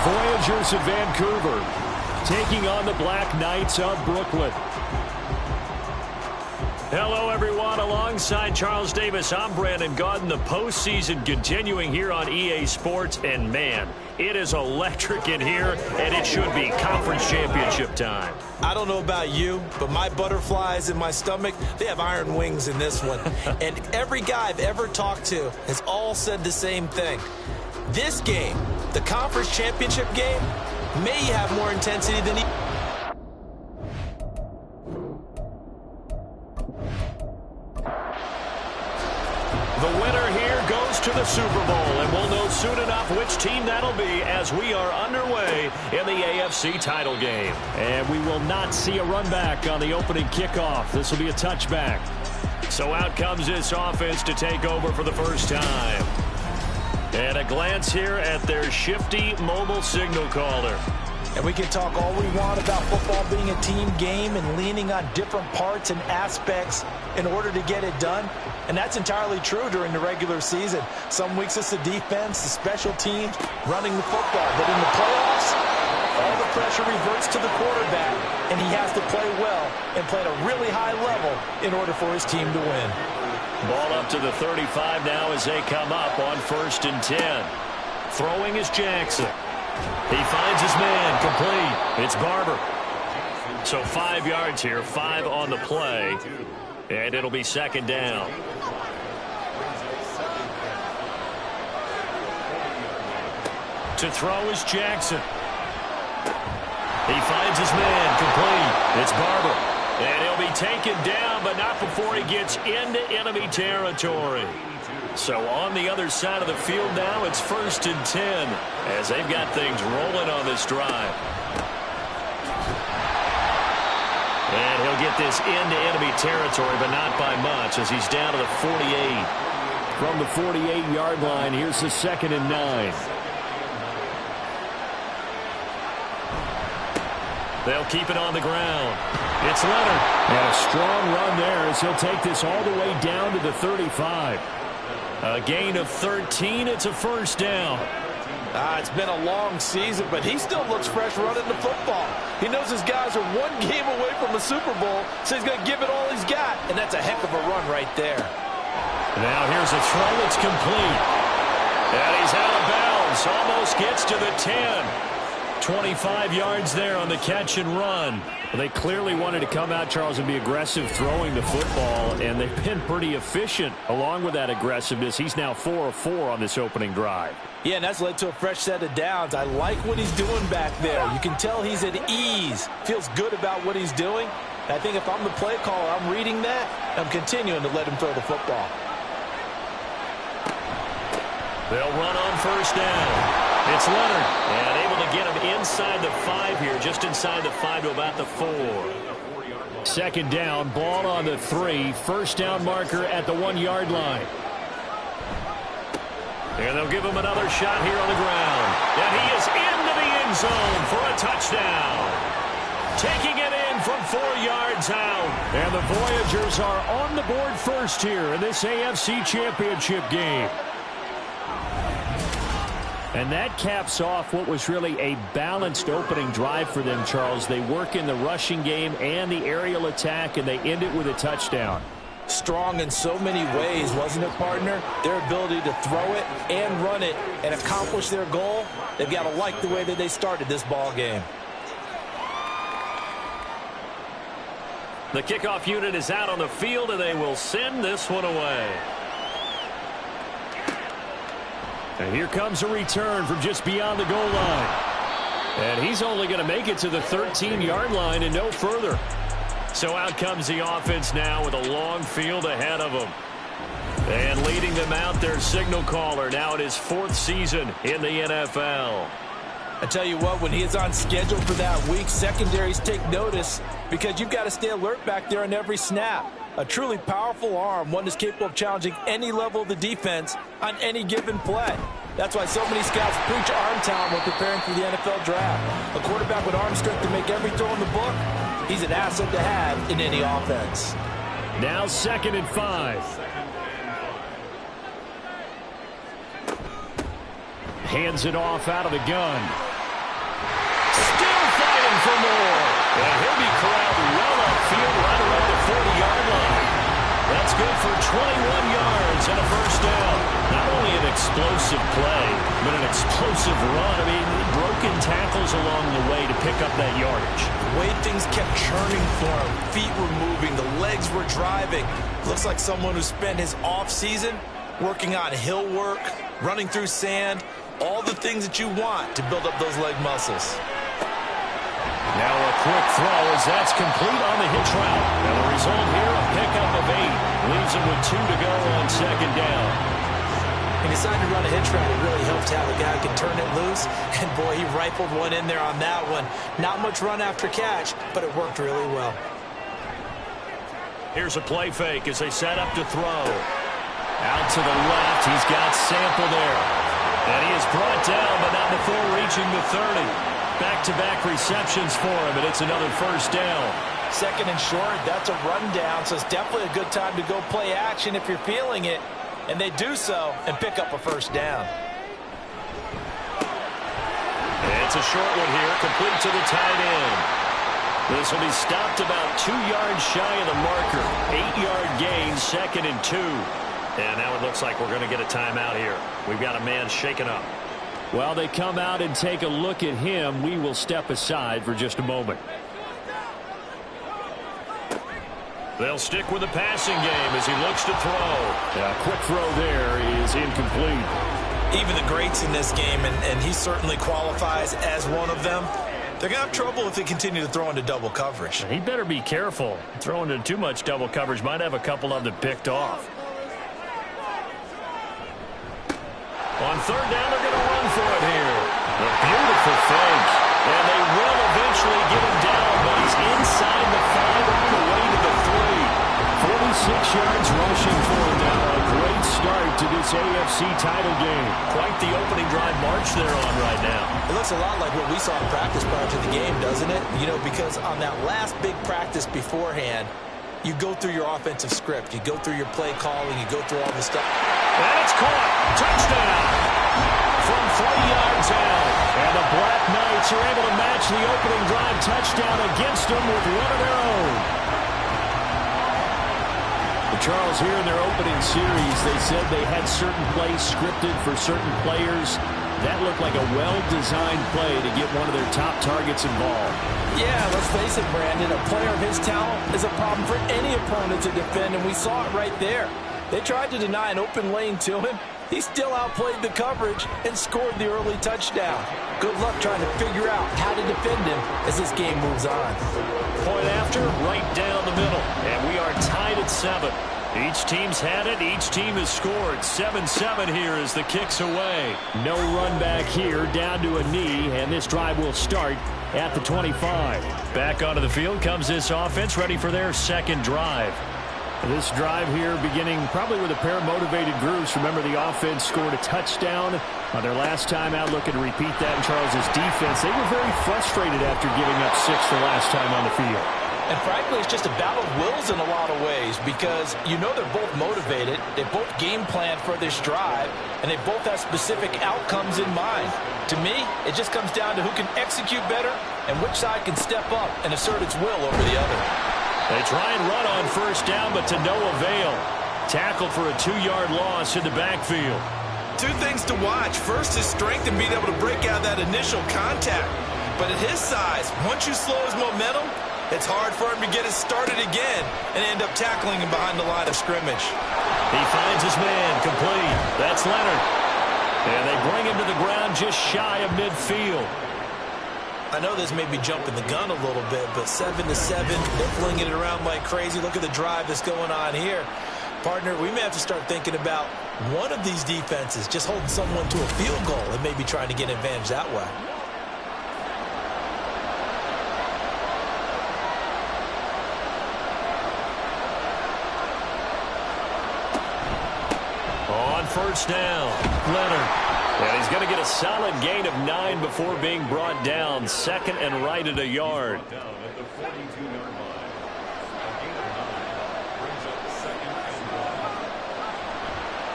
Voyagers of Vancouver taking on the Black Knights of Brooklyn. Hello, everyone. Alongside Charles Davis, I'm Brandon Gaudin. The postseason continuing here on EA Sports. And, man, it is electric in here, and it should be conference championship time. I don't know about you, but my butterflies in my stomach, they have iron wings in this one. And every guy I've ever talked to has all said the same thing. This game, the conference championship game, may have more intensity than The winner here goes to the Super Bowl, and we'll know soon enough which team that'll be as we are underway in the AFC title game. And we will not see a run back on the opening kickoff. This will be a touchback. So out comes this offense to take over for the first time. And a glance here at their shifty mobile signal caller. And we can talk all we want about football being a team game and leaning on different parts and aspects in order to get it done. And that's entirely true during the regular season. Some weeks it's the defense, the special teams, running the football. But in the playoffs, all the pressure reverts to the quarterback, and he has to play well and play at a really high level in order for his team to win. Ball up to the 35 now as they come up on 1st and 10. Throwing is Jackson. He finds his man, complete. It's Barber. So 5 yards here, 5 on the play, and it'll be 2nd down. To throw is Jackson. He finds his man, complete. It's Barber. And he'll be taken down, but not before he gets into enemy territory. So on the other side of the field now, it's 1st and 10 as they've got things rolling on this drive. And he'll get this into enemy territory, but not by much as he's down to the 48. From the 48-yard line, here's the 2nd and 9. They'll keep it on the ground. It's Leonard. And a strong run there as he'll take this all the way down to the 35. A gain of 13. It's a 1st down. It's been a long season, but he still looks fresh running the football. He knows his guys are one game away from a Super Bowl, so he's going to give it all he's got, and that's a heck of a run right there. Now here's a throw. It's complete. And he's out of bounds. Almost gets to the 10. 25 yards there on the catch and run. Well, they clearly wanted to come out, Charles, and be aggressive throwing the football, and they've been pretty efficient along with that aggressiveness. He's now 4 of 4 on this opening drive. Yeah, and that's led to a fresh set of downs. I like what he's doing back there. You can tell he's at ease, feels good about what he's doing. And I think if I'm the play caller, I'm reading that, I'm continuing to let him throw the football. They'll run on 1st down. It's Leonard, and able to get him inside the 5 here, just inside the 5 to about the 4. 2nd down, ball on the 3, 1st down marker at the 1-yard line. And they'll give him another shot here on the ground. And he is into the end zone for a touchdown. Taking it in from 4 yards out. And the Voyagers are on the board first here in this AFC Championship game. And that caps off what was really a balanced opening drive for them, Charles. They work in the rushing game and the aerial attack, and they end it with a touchdown. Strong in so many ways, wasn't it, partner? Their ability to throw it and run it and accomplish their goal, they've got to like the way that they started this ball game. The kickoff unit is out on the field, and they will send this one away. And here comes a return from just beyond the goal line. And he's only going to make it to the 13-yard line and no further. So out comes the offense now with a long field ahead of them. And leading them out, their signal caller, now in his 4th season in the NFL. I tell you what, when he is on schedule for that week, secondaries take notice because you've got to stay alert back there on every snap. A truly powerful arm, one that's capable of challenging any level of the defense on any given play. That's why so many scouts preach arm talent when preparing for the NFL draft. A quarterback with arm strength to make every throw in the book, he's an asset to have in any offense. Now 2nd and 5. Hands it off out of the gun. for more. And he'll be corralled well upfield right around the 40-yard line. That's good for 21 yards and a first down. Not only an explosive play, but an explosive run. I mean, broken tackles along the way to pick up that yardage. The way things kept churning for him, feet were moving, the legs were driving. Looks like someone who spent his off-season working on hill work, running through sand, all the things that you want to build up those leg muscles. Now a quick throw as that's complete on the hitch route. And the result here, a pickup of 8. Leaves him with 2 to go on second down. He decided to run a hitch route. It really helped have a guy who can turn it loose. And, boy, he rifled one in there on that one. Not much run after catch, but it worked really well. Here's a play fake as they set up to throw. Out to the left. He's got Sample there. And he is brought down, but not before reaching the 30. Back-to-back receptions for him, and it's another first down. Second and short, that's a rundown, so it's definitely a good time to go play action if you're feeling it. And they do so and pick up a first down. And it's a short one here, complete to the tight end. This will be stopped about 2 yards shy of the marker. 8-yard gain, 2nd and 2. And now it looks like we're going to get a timeout here. We've got a man shaken up. While they come out and take a look at him, we will step aside for just a moment. They'll stick with the passing game as he looks to throw. A quick throw there is incomplete. Even the greats in this game, and he certainly qualifies as one of them, they're going to have trouble if they continue to throw into double coverage. He better be careful. Throwing into too much double coverage might have a couple of them picked off. On third down, they're going to run for it here. A beautiful fake. And they will eventually get him down, but he's inside the 5 on the way to the 3. 46 yards rushing for him now. A great start to this AFC title game. Quite the opening drive march they're on right now. It looks a lot like what we saw in practice prior to the game, doesn't it? You know, because on that last big practice beforehand, you go through your offensive script. You go through your play calling. You go through all the stuff. And it's caught. Touchdown. From 40 yards out. And the Black Knights are able to match the opening drive touchdown against them with one of their own. Charles, here in their opening series, they said they had certain plays scripted for certain players. That looked like a well-designed play to get one of their top targets involved. Yeah, let's face it, Brandon. A player of his talent is a problem for any opponent to defend, and we saw it right there. They tried to deny an open lane to him. He still outplayed the coverage and scored the early touchdown. Good luck trying to figure out how to defend him as this game moves on. Point after, right down the middle. And we are tied at 7. Each team's had it. Each team has scored. 7-7 here as the kick's away. No run back here, down to a knee, and this drive will start at the 25. Back onto the field comes this offense, ready for their second drive. This drive here beginning probably with a pair of motivated groups. Remember, the offense scored a touchdown on their last time out. Looking to repeat that in Charles's defense. They were very frustrated after giving up 6 the last time on the field. And frankly, it's just a battle of wills in a lot of ways because you know they're both motivated. They both game planned for this drive, and they both have specific outcomes in mind. To me, it just comes down to who can execute better and which side can step up and assert its will over the other. They try and run on first down, but to no avail. Tackled for a 2-yard loss in the backfield. Two things to watch. First, his strength and being able to break out that initial contact. But at his size, once you slow his momentum, it's hard for him to get it started again and end up tackling him behind the line of scrimmage. He finds his man, complete. That's Leonard. And they bring him to the ground just shy of midfield. I know this may be jumping the gun a little bit, but 7-7, they're flinging it around like crazy. Look at the drive that's going on here. Partner, we may have to start thinking about one of these defenses just holding someone to a field goal and maybe trying to get an advantage that way. On first down, Leonard. And he's going to get a solid gain of 9 before being brought down. Second and right at a yard.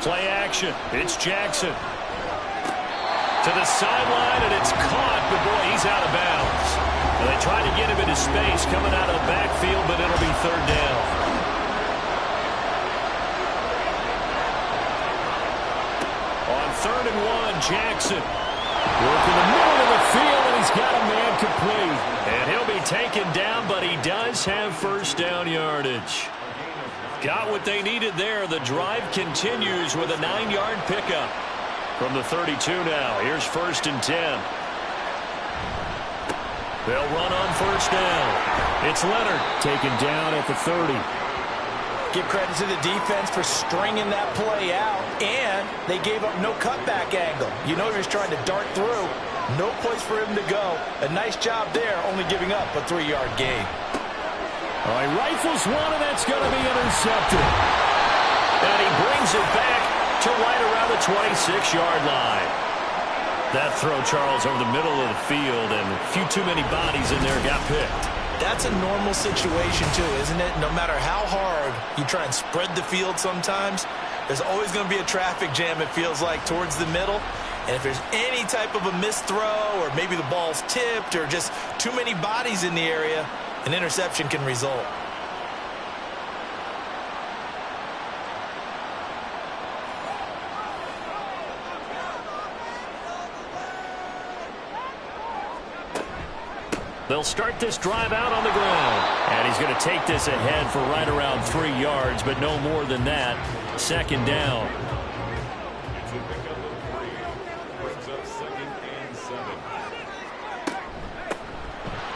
Play action. It's Jackson. To the sideline, and it's caught, but boy, he's out of bounds. And they try to get him into space coming out of the backfield, but it'll be third down. On 3rd and 1, Jackson. Working the middle of the field, and he's got a man complete. And he'll be taken down, but he does have first down yardage. Got what they needed there. The drive continues with a 9-yard pickup. From the 32 now, here's 1st and 10. They'll run on first down. It's Leonard taken down at the 30. Give credit to the defense for stringing that play out, and they gave up no cutback angle. You know he was trying to dart through. No place for him to go. A nice job there, only giving up a 3-yard gain. All right, rifles one, and that's going to be intercepted. And he brings it back to right around the 26-yard line. That throw, Charles, over the middle of the field, and a few too many bodies in there got picked. That's a normal situation, too, isn't it? No matter how hard you try and spread the field sometimes, there's always going to be a traffic jam, it feels like, towards the middle. And if there's any type of a missed throw, or maybe the ball's tipped, or just too many bodies in the area, an interception can result. They'll start this drive out on the ground. And he's going to take this ahead for right around 3 yards, but no more than that. 2nd down.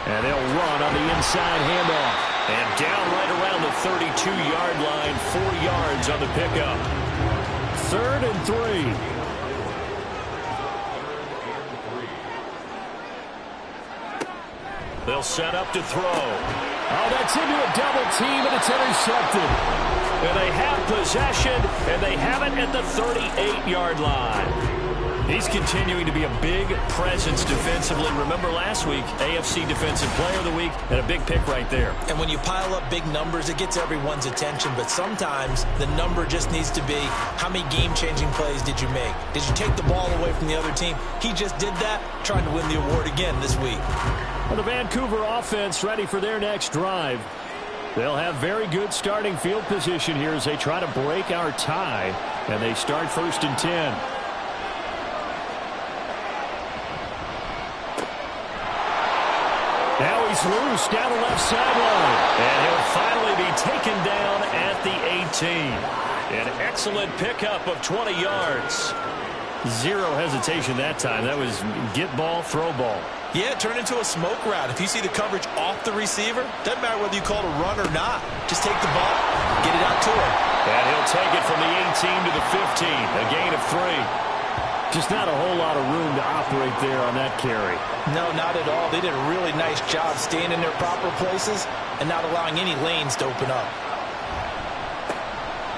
And they'll run on the inside handoff. And down right around the 32-yard line, 4 yards on the pickup. 3rd and 3. They'll set up to throw. Oh, that's into a double team, and it's intercepted. And they have possession, and they have it at the 38-yard line. He's continuing to be a big presence defensively. Remember last week, AFC Defensive Player of the Week, and a big pick right there. And when you pile up big numbers, it gets everyone's attention. But sometimes the number just needs to be, how many game-changing plays did you make? Did you take the ball away from the other team? He just did that, trying to win the award again this week. Well, the Vancouver offense ready for their next drive. They'll have very good starting field position here as they try to break our tie. And they start 1st and 10. Now he's loose down the left sideline. And he'll finally be taken down at the 18. An excellent pickup of 20 yards. Zero hesitation that time. That was get ball, throw ball. Yeah, it turned into a smoke route. If you see the coverage off the receiver, doesn't matter whether you call it a run or not. Just take the ball, get it out to him. And he'll take it from the 18 to the 15. A gain of 3. Just not a whole lot of room to operate there on that carry. No, not at all. They did a really nice job staying in their proper places and not allowing any lanes to open up.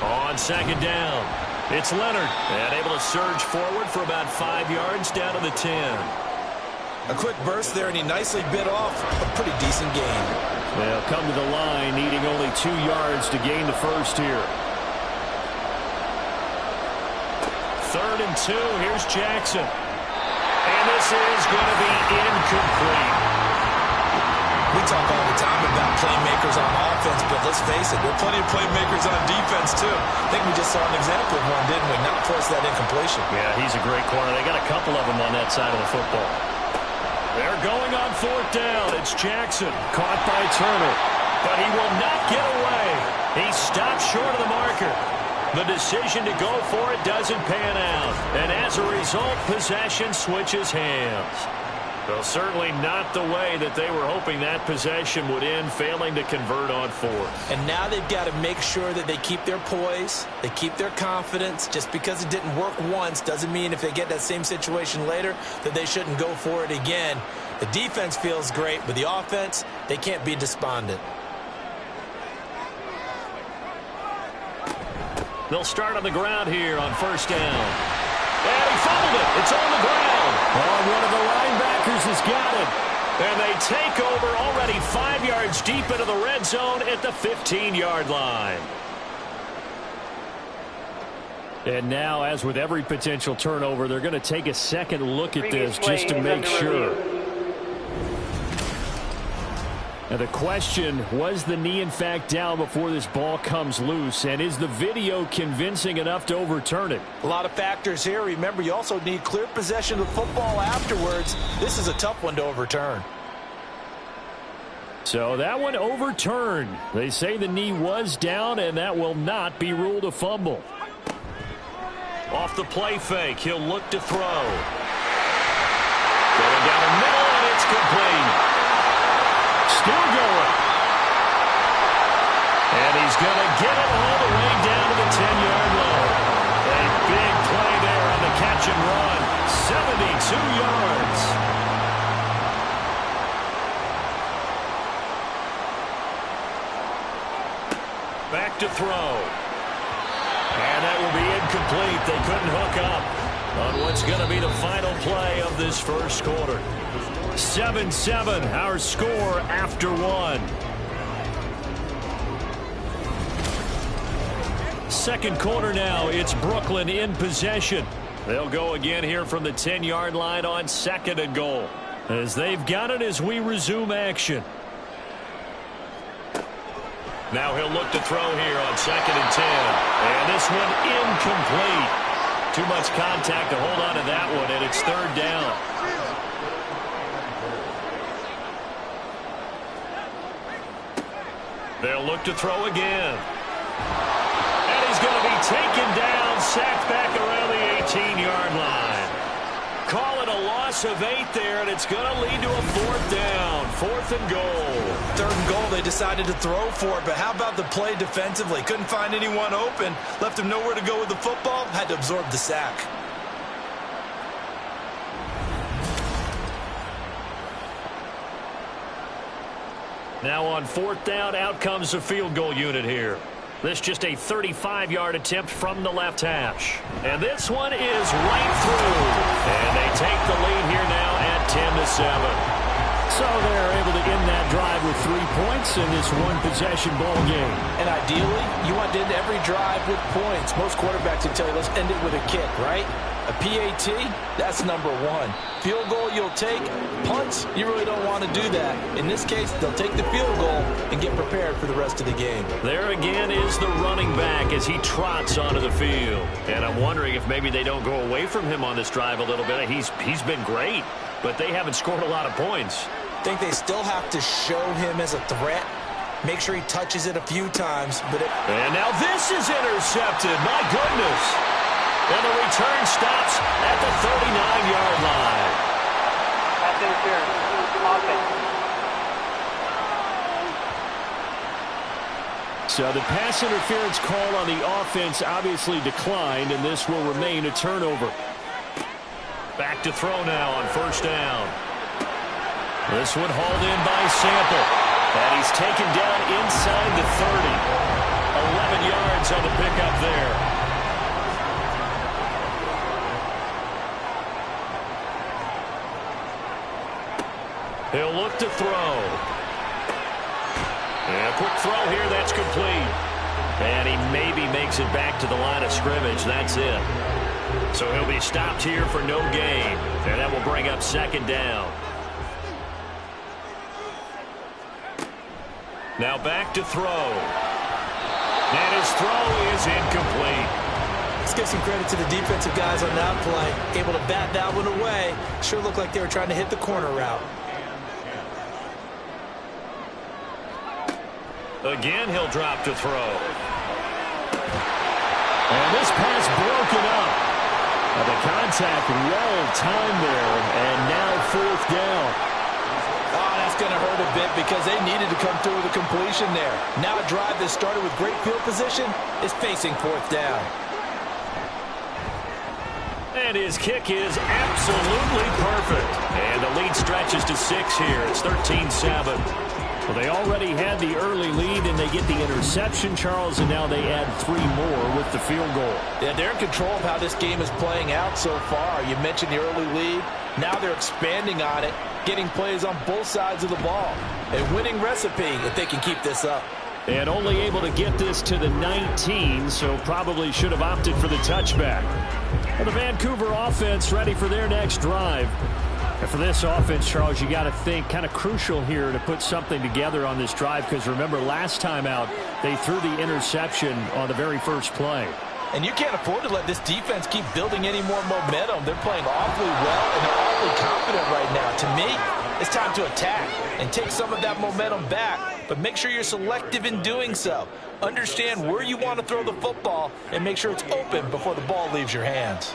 On 2nd down, it's Leonard. And able to surge forward for about 5 yards down to the 10. A quick burst there, and he nicely bit off a pretty decent gain. They'll come to the line, needing only 2 yards to gain the first here. 3rd and 2, here's Jackson. And this is going to be incomplete. We talk all the time about playmakers on offense, but let's face it, there are plenty of playmakers on defense, too. I think we just saw an example of one, didn't we? Not force that incompletion. Yeah, he's a great corner. They got a couple of them on that side of the football. They're going on 4th down. It's Jackson, caught by Turner. But he will not get away. He stopped short of the marker. The decision to go for it doesn't pan out. And as a result, possession switches hands. Well, certainly not the way that they were hoping that possession would end, failing to convert on 4th. And now they've got to make sure that they keep their poise, they keep their confidence. Just because it didn't work once doesn't mean if they get that same situation later that they shouldn't go for it again. The defense feels great, but the offense, they can't be despondent. They'll start on the ground here on 1st down. And he fumbled it. It's on the ground. Oh, one of the linebackers has got it. And they take over already 5 yards deep into the red zone at the 15-yard line. And now, as with every potential turnover, they're going to take a second look at this just to make sure. And the question, was the knee in fact down before this ball comes loose? And is the video convincing enough to overturn it? A lot of factors here. Remember, you also need clear possession of the football afterwards. This is a tough one to overturn. So that one overturned. They say the knee was down, and that will not be ruled a fumble. Off the play fake, he'll look to throw. Going down the middle, and it's complete. Still going. And he's going to get it all the way down to the 10-yard line. A big play there on the catch and run. 72 yards. Back to throw. And that will be incomplete. They couldn't hook up on what's going to be the final play of this first quarter. 7-7, our score after one. Second quarter now, it's Brooklyn in possession. They'll go again here from the 10-yard line on 2nd and goal. As they've got it as we resume action. Now he'll look to throw here on 2nd and 10. And this one incomplete. Too much contact to hold on to that one, and it's 3rd down. They'll look to throw again. And he's going to be taken down, sacked back around the 18-yard line. Call it a loss of 8 there, and it's going to lead to a 4th down. 4th and goal. 3rd and goal, they decided to throw for it, but how about the play defensively? Couldn't find anyone open, left him nowhere to go with the football, had to absorb the sack. Now on 4th down, out comes the field goal unit here. This just a 35-yard attempt from the left hash. And this one is right through. And they take the lead here now at 10-7. So they're able to end that drive with 3 points in this one-possession ball game. And ideally, you want to end every drive with points. Most quarterbacks will tell you, let's end it with a kick, right? A PAT, that's number 1. Field goal you'll take. Punts, you really don't want to do that. In this case, they'll take the field goal and get prepared for the rest of the game. There again is the running back as he trots onto the field. And I'm wondering if maybe they don't go away from him on this drive a little bit. He's been great, but they haven't scored a lot of points. I think they still have to show him as a threat. Make sure he touches it a few times. And now this is intercepted. My goodness. And the return stops at the 39-yard line. Pass interference. Offense. So the pass interference call on the offense obviously declined, and this will remain a turnover. Back to throw now on 1st down. This one hauled in by Sample. And he's taken down inside the 30. 11 yards on the pickup there. He'll look to throw. And a quick throw here, that's complete. And he maybe makes it back to the line of scrimmage. That's it. So he'll be stopped here for no gain. And that will bring up 2nd down. Now back to throw. And his throw is incomplete. Let's give some credit to the defensive guys on that play. Able to bat that one away. Sure looked like they were trying to hit the corner route. Again, he'll drop to throw. And this pass broken up. The contact well timed there. And now 4th down. Oh, that's going to hurt a bit because they needed to come through with a completion there. Now a drive that started with great field position is facing 4th down. And his kick is absolutely perfect. And the lead stretches to 6 here. It's 13-7. Well, they already had the early lead, and they get the interception, Charles, and now they add 3 more with the field goal. Yeah, they're in control of how this game is playing out so far. You mentioned the early lead. Now they're expanding on it, getting plays on both sides of the ball. A winning recipe if they can keep this up. And only able to get this to the 19, so probably should have opted for the touchback. Well, the Vancouver offense ready for their next drive. And for this offense, Charles, you got to think kind of crucial here to put something together on this drive, because remember last time out they threw the interception on the very first play. And you can't afford to let this defense keep building any more momentum. They're playing awfully well, and they're awfully confident right now. To me, it's time to attack and take some of that momentum back, but make sure you're selective in doing so. Understand where you want to throw the football and make sure it's open before the ball leaves your hands.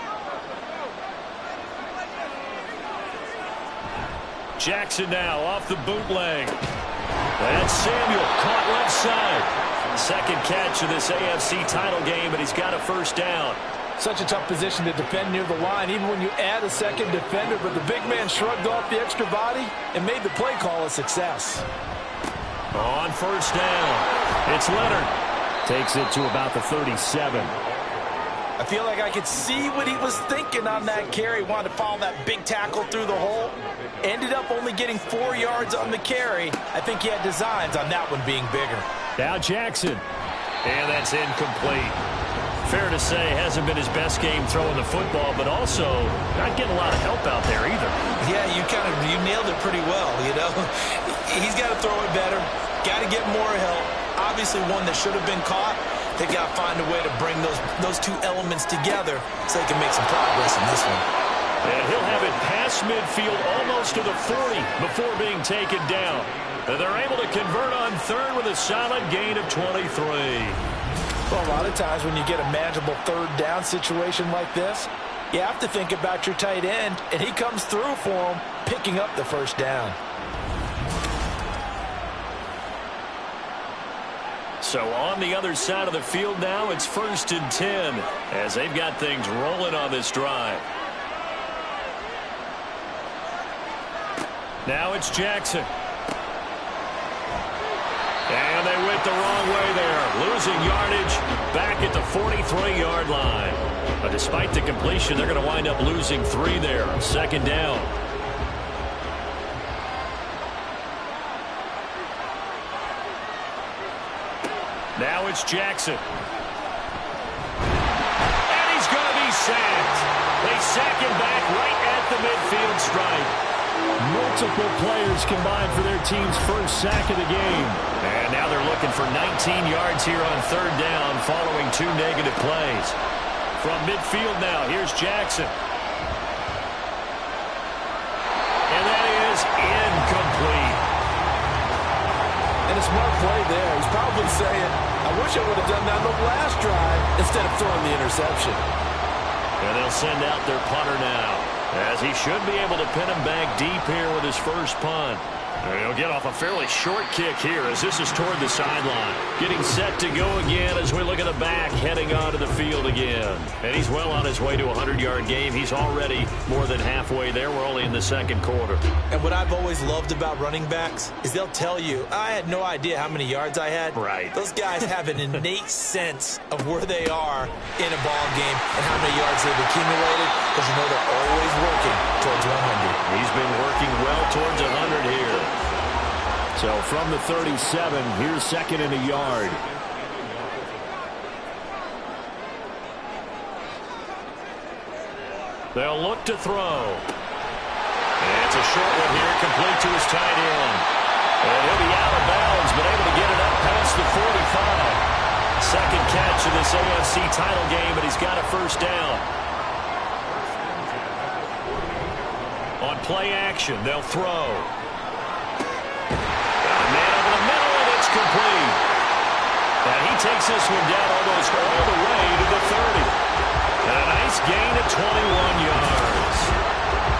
Jackson now off the bootleg. And Samuel caught left side. Second catch of this AFC title game, and he's got a first down. Such a tough position to defend near the line, even when you add a second defender, but the big man shrugged off the extra body and made the play call a success. On first down, it's Leonard. Takes it to about the 37. I feel like I could see what he was thinking on that carry. Wanted to follow that big tackle through the hole. Ended up only getting 4 yards on the carry. I think he had designs on that one being bigger. Now Jackson. And that's incomplete. Fair to say, hasn't been his best game throwing the football, but also not getting a lot of help out there either. Yeah, you nailed it pretty well, you know. He's got to throw it better. Got to get more help. Obviously one that should have been caught. They've got to find a way to bring those two elements together so they can make some progress in this one. And he'll have it past midfield almost to the 40 before being taken down. And they're able to convert on third with a solid gain of 23. Well, a lot of times when you get a manageable third down situation like this, you have to think about your tight end, and he comes through for him, picking up the first down. So on the other side of the field now, it's 1st and 10 as they've got things rolling on this drive. Now it's Jackson. And they went the wrong way there. Losing yardage back at the 43-yard line. But despite the completion, they're going to wind up losing 3 there. Second down. Now it's Jackson. And he's going to be sacked. They sack him back right at the midfield stripe. Multiple players combined for their team's first sack of the game. And now they're looking for 19 yards here on third down following 2 negative plays. From midfield now, here's Jackson. And that is incomplete. And a smart play there. He's probably saying, I wish I would have done that on the last drive instead of throwing the interception. And they'll send out their punter now, as he should be able to pin him back deep here with his first punt. And he'll get off a fairly short kick here as this is toward the sideline. Getting set to go again as we look at the back heading onto the field again. And he's well on his way to a 100-yard game. He's already more than halfway there. We're only in the second quarter. And what I've always loved about running backs is they'll tell you, I had no idea how many yards I had. Right. Those guys have an innate sense of where they are in a ball game and how many yards they've accumulated, because you know they're always working towards 100. He's been working well towards 100 here. So from the 37, here's second and a yard. They'll look to throw. And it's a short one here, complete to his tight end. And he'll be out of bounds, but able to get it up past the 45. Second catch of this AFC title game, but he's got a first down. On play action, they'll throw. Complete. And he takes this one down almost all the way to the 30. And a nice gain of 21 yards.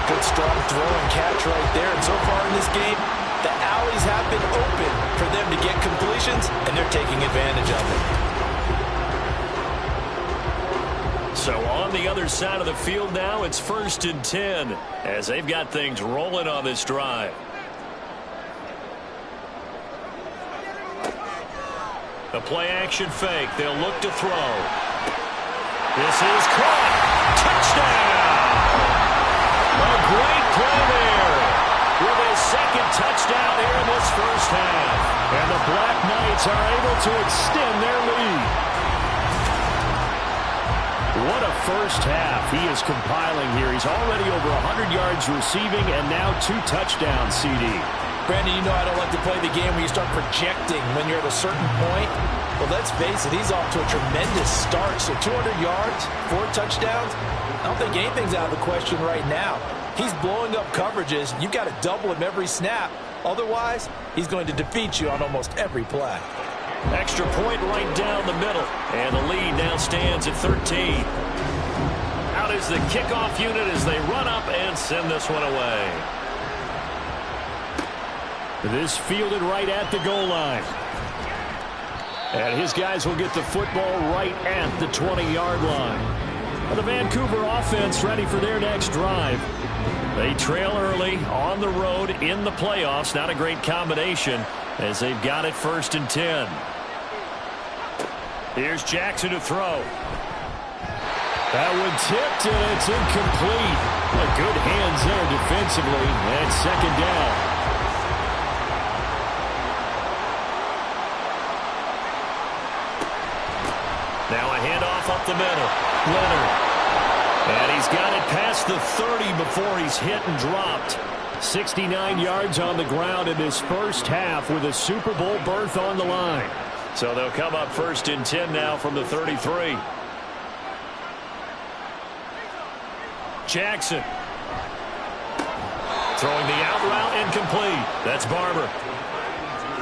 Good strong throw and catch right there. And so far in this game, the alleys have been open for them to get completions, and they're taking advantage of it. So on the other side of the field now, it's 1st and 10 as they've got things rolling on this drive. The play-action fake. They'll look to throw. This is caught. Touchdown! A great play there with his second touchdown here in this first half. And the Black Knights are able to extend their lead. What a first half he is compiling here. He's already over 100 yards receiving and now 2 touchdowns, CD. Brandon, you know I don't like to play the game where you start projecting when you're at a certain point. But let's face it, he's off to a tremendous start. So 200 yards, 4 touchdowns, I don't think anything's out of the question right now. He's blowing up coverages. You've got to double him every snap. Otherwise, he's going to defeat you on almost every play. Extra point right down the middle. And the lead now stands at 13. Out is the kickoff unit as they run up and send this one away. This fielded right at the goal line. And his guys will get the football right at the 20-yard line. The Vancouver offense ready for their next drive. They trail early on the road in the playoffs. Not a great combination as they've got it 1st and 10. Here's Jackson to throw. That one tipped and it's incomplete. Good hands there defensively. And 2nd down. Now a handoff up the middle. Leonard. And he's got it past the 30 before he's hit and dropped. 69 yards on the ground in his first half with a Super Bowl berth on the line. So they'll come up 1st and 10 now from the 33. Jackson. Throwing the out route incomplete. That's Barber.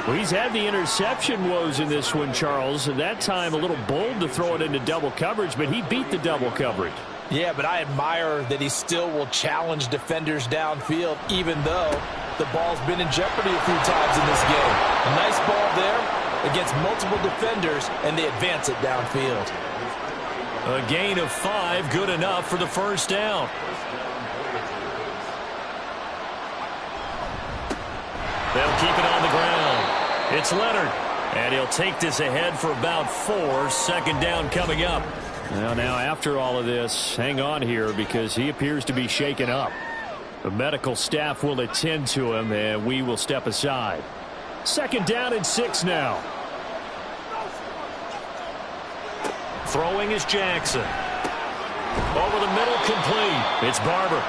Well, he's had the interception woes in this one, Charles, and that time a little bold to throw it into double coverage, but he beat the double coverage. Yeah, but I admire that he still will challenge defenders downfield, even though the ball's been in jeopardy a few times in this game. A nice ball there against multiple defenders, and they advance it downfield. A gain of 5, good enough for the 1st down. They'll keep it on the ground. It's Leonard. And he'll take this ahead for about 4. 2nd down coming up. Well, now after all of this, hang on here because he appears to be shaken up. The medical staff will attend to him, and we will step aside. 2nd down and 6 now. Throwing is Jackson. Over the middle, complete. It's Barber.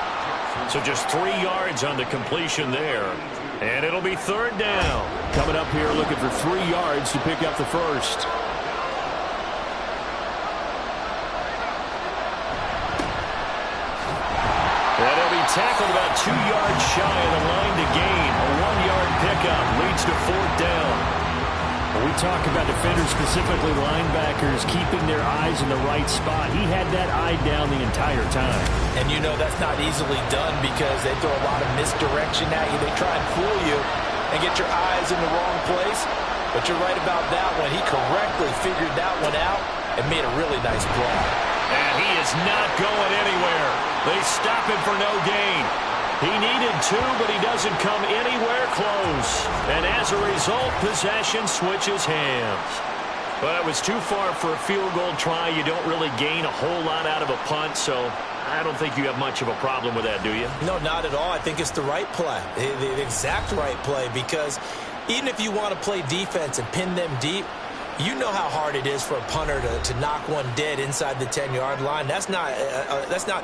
So just 3 yards on the completion there. And it'll be 3rd down. Coming up here looking for 3 yards to pick up the 1st. And he'll be tackled about 2 yards shy of the line to gain. A 1-yard pickup leads to 4th down. When we talk about defenders, specifically linebackers, keeping their eyes in the right spot, he had that eye down the entire time. And you know that's not easily done because they throw a lot of misdirection at you. They try and fool you and get your eyes in the wrong place. But you're right about that one. He correctly figured that one out and made a really nice play. And he is not going anywhere. They stop him for no gain. He needed 2, but he doesn't come anywhere close. And as a result, possession switches hands. But it was too far for a field goal try. You don't really gain a whole lot out of a punt, so I don't think you have much of a problem with that, do you? No, not at all. I think it's the right play, the exact right play, because even if you want to play defense and pin them deep, you know how hard it is for a punter to knock one dead inside the 10-yard line. That's not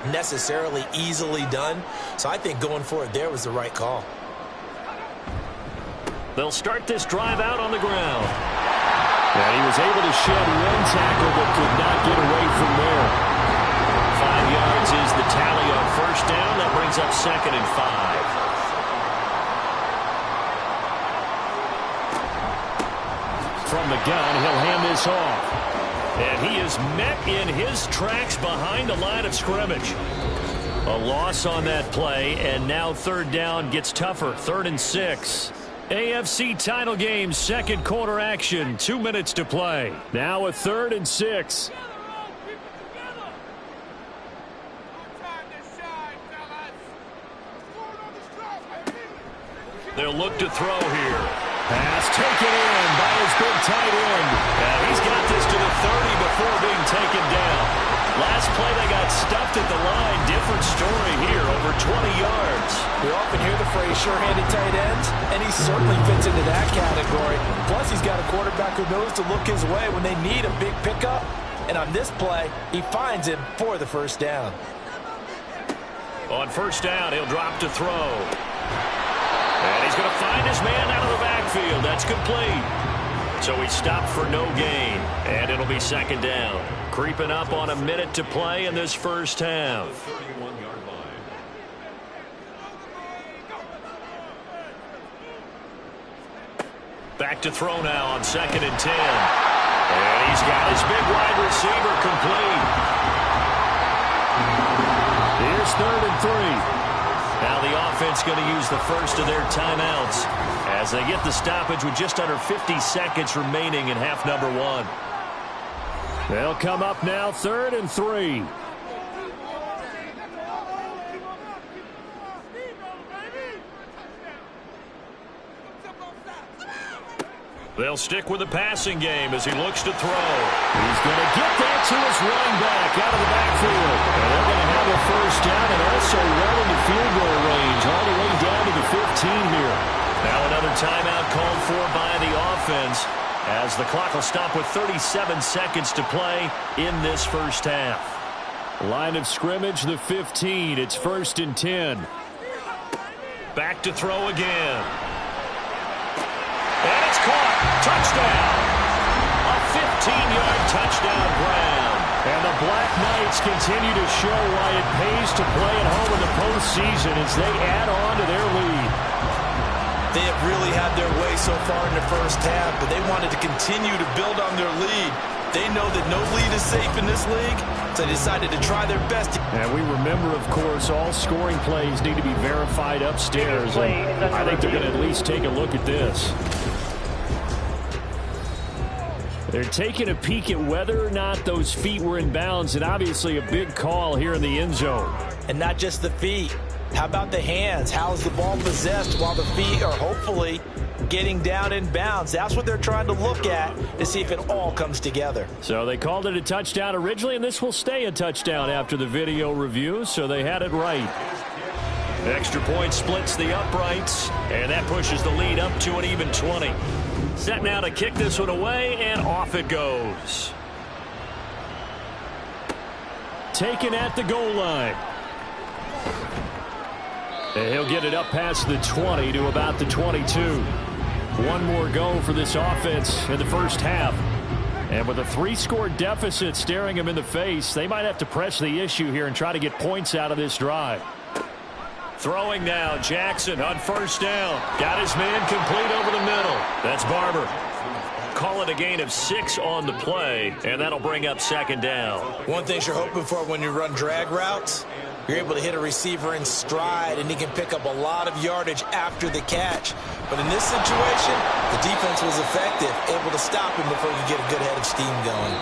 necessarily easily done. So I think going for it there was the right call. They'll start this drive out on the ground. And he was able to shed 1 tackle but could not get away from there. 5 yards is the tally on 1st down. That brings up 2nd and 5. From the gun, he'll hand this off. And he is met in his tracks behind the line of scrimmage. A loss on that play, and now 3rd down gets tougher. 3rd and 6. AFC title game, 2nd quarter action. 2 minutes to play. Now a 3rd and 6. They'll look to throw here. Pass taken in by his big tight end. And he's got this to the 30 before being taken down. Last play they got stuffed at the line. Different story here, over 20 yards. We often hear the phrase sure-handed tight ends, and he certainly fits into that category. Plus, he's got a quarterback who knows to look his way when they need a big pickup. And on this play, he finds him for the first down. On first down, he'll drop to throw. And he's going to find his man out of the backfield. That's complete. So he stopped for no gain, and it'll be second down. Creeping up on a minute to play in this first half. Back to throw now on 2nd and 10. And he's got his big wide receiver complete. Here's 3rd and 3. Now the offense going to use the first of their timeouts as they get the stoppage with just under 50 seconds remaining in half number 1. They'll come up now 3rd and 3. They'll stick with the passing game as he looks to throw. He's going to get that to his running back out of the backfield. And they're going to have a first down and also well into field goal range all the way down to the 15 here. Now another timeout called for by the offense as the clock will stop with 37 seconds to play in this first half. Line of scrimmage, the 15. It's 1st and 10. Back to throw again. And it's caught. Touchdown. A 15-yard touchdown Brown. And the Black Knights continue to show why it pays to play at home in the postseason as they add on to their lead. They have really had their way so far in the first half, but they wanted to continue to build on their lead. They know that no lead is safe in this league, so they decided to try their best. And we remember, of course, all scoring plays need to be verified upstairs. And I think they're going to at least take a look at this. They're taking a peek at whether or not those feet were in bounds, and obviously a big call here in the end zone. And not just the feet. How about the hands? How is the ball possessed while the feet are hopefully getting down in bounds? That's what they're trying to look at to see if it all comes together. So they called it a touchdown originally, and this will stay a touchdown after the video review, so they had it right. Extra point splits the uprights, and that pushes the lead up to an even 20. Set now to kick this one away, and off it goes. Taken at the goal line. And he'll get it up past the 20 to about the 22. One more go for this offense in the first half. And with a 3-score deficit staring him in the face, they might have to press the issue here and try to get points out of this drive. Throwing now, Jackson on first down. Got his man complete over the middle. That's Barber. Call it a gain of 6 on the play, and that'll bring up second down. One thing you're hoping for when you run drag routes, you're able to hit a receiver in stride, and he can pick up a lot of yardage after the catch. But in this situation, the defense was effective, able to stop him before you get a good head of steam going.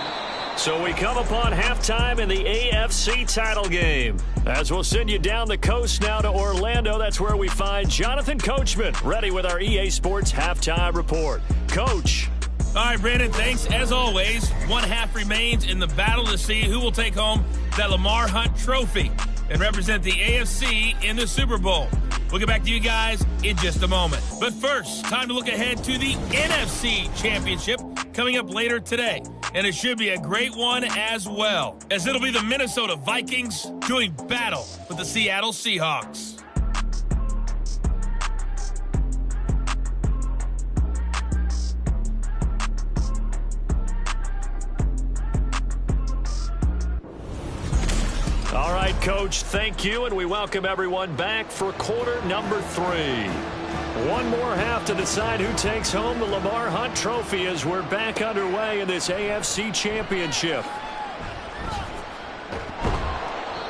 So we come upon halftime in the AFC title game. As we'll send you down the coast now to Orlando, that's where we find Jonathan Coachman, ready with our EA Sports halftime report. Coach. All right, Brandon, thanks. As always, one half remains in the battle to see who will take home that Lamar Hunt trophy and represent the AFC in the Super Bowl. We'll get back to you guys in just a moment. But first, time to look ahead to the NFC Championship coming up later today. And it should be a great one as well, as it'll be the Minnesota Vikings doing battle with the Seattle Seahawks. All right, Coach, thank you, and we welcome everyone back for quarter number 3. One more half to decide who takes home the Lamar Hunt Trophy as we're back underway in this AFC Championship.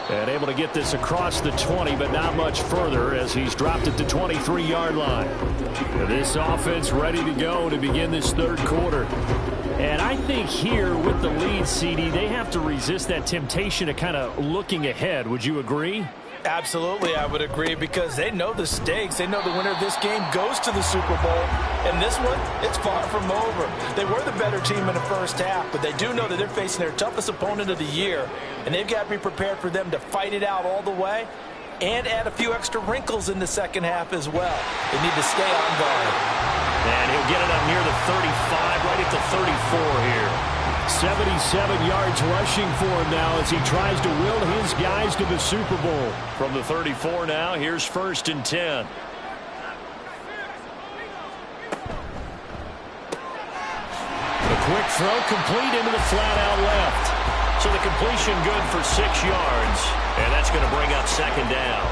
And able to get this across the 20, but not much further as he's dropped it to 23-yard line. This offense ready to go to begin this third quarter. And I think here with the lead, CD, they have to resist that temptation of kind of looking ahead. Would you agree? Absolutely, I would agree, because they know the stakes. They know the winner of this game goes to the Super Bowl. And this one, it's far from over. They were the better team in the first half, but they do know that they're facing their toughest opponent of the year. And they've got to be prepared for them to fight it out all the way and add a few extra wrinkles in the second half as well. They need to stay on guard. And he'll get it up near the 35, right at the 34 here. 77 yards rushing for him now as he tries to will his guys to the Super Bowl. From the 34 now, here's 1st and 10. The quick throw complete into the flat out left. So the completion good for 6 yards. And that's going to bring up 2nd down.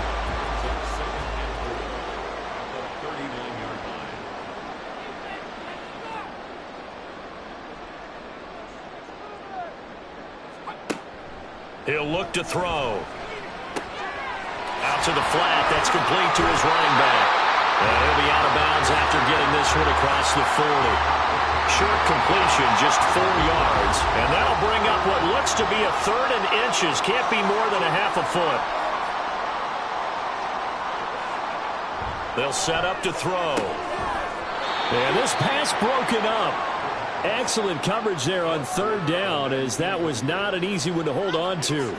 He'll look to throw. Out to the flat. That's complete to his running back. And he'll be out of bounds after getting this one across the 40. Short completion, just 4 yards. And that'll bring up what looks to be a 3rd and inches. Can't be more than a half a foot. They'll set up to throw. And this pass broken up. Excellent coverage there on 3rd down, as that was not an easy one to hold on to.